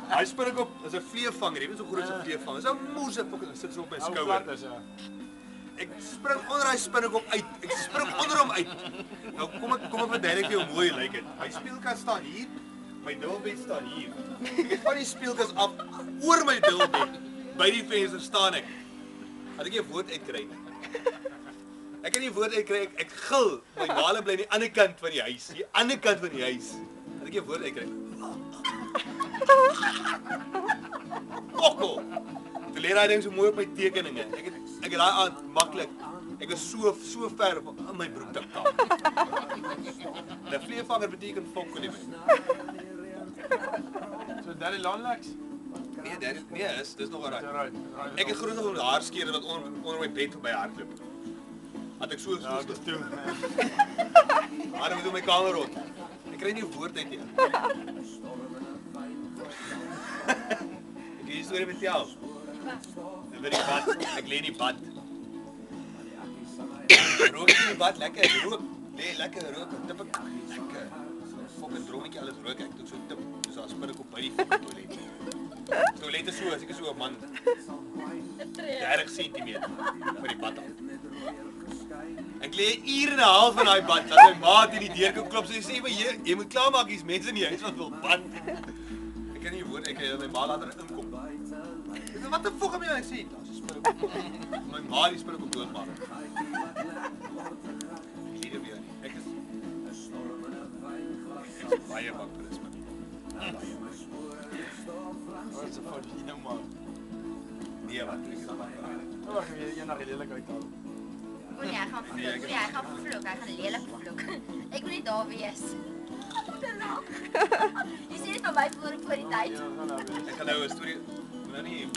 Hy spinnekop is 'n vleevanger, jy weet so groot so 'n vleevanger. Dis 'n moerse pokkie, sit so op my skouer. Ek spring onder hy spinnekop uit. Ek spring onder hom uit. Nou kom ek verduidelik vir jou hoe mooi lyk dit. My speelkas staan hier, my dubbelbed staan hier. Ek het van die speelkas af oor my dubbelbed. By die venster staan ek. Had ek nie 'n woord uitkry nie. Ek kan nie 'n woord uitkry, ek gil. My maale bly aan die ander kant van die huis. Die ander kant van die huis. Had ek nie 'n woord uitkry. Kokkel. Toe leer hy ding so mooi op my tekeninge. Ek het daai aand maklik. Ek is so ver in my broek te kap. 'n Vleevanger beteken fokkel nie. So Daddy Lonlax? Nee, dis nog reg. Ek het groot om haarskeer wat onder my bed verby hardloop. Had ek so toe. Maar dan moet my kamer rond. Ek kry nie 'n woord uit nie. Ek het 'n storie met jou. En by die bad, ek lê in die bad. Rook in die bad, lekker rook. Lê lekker rook, tip ek lekker. Fucking drommetjie alles rook ek. Toe so tip, dis daar spinnekop by die toilet. Toilet is so, as ek is so 'n man. 30 cm by die bad af. Ek lê 'n uur en 'n half in daai bad, dat my maat in die deur kom klop, sy sê vir jy moet klaarmaak, hier's mense in die huis wat wil bad. Ek kan nie woord, ek my ma laat er inkom. Ek sê wat die fok het jy gesê? Daar's 'n spinnekop. My ma die spinnekop doodmaak. Ek lief weer nie. Ek is baie bang vir dit. Wat is 'n fout hier nou maar? Nee, wat ek is bang. Wag, jy nog lelik uithaal. Moenie, hy gaan vloek, hy gaan lelik vloek. Ek wil nie daar wees. Jy sê dit van my voor die tyd. Ek gaan nou 'n storie, nou nie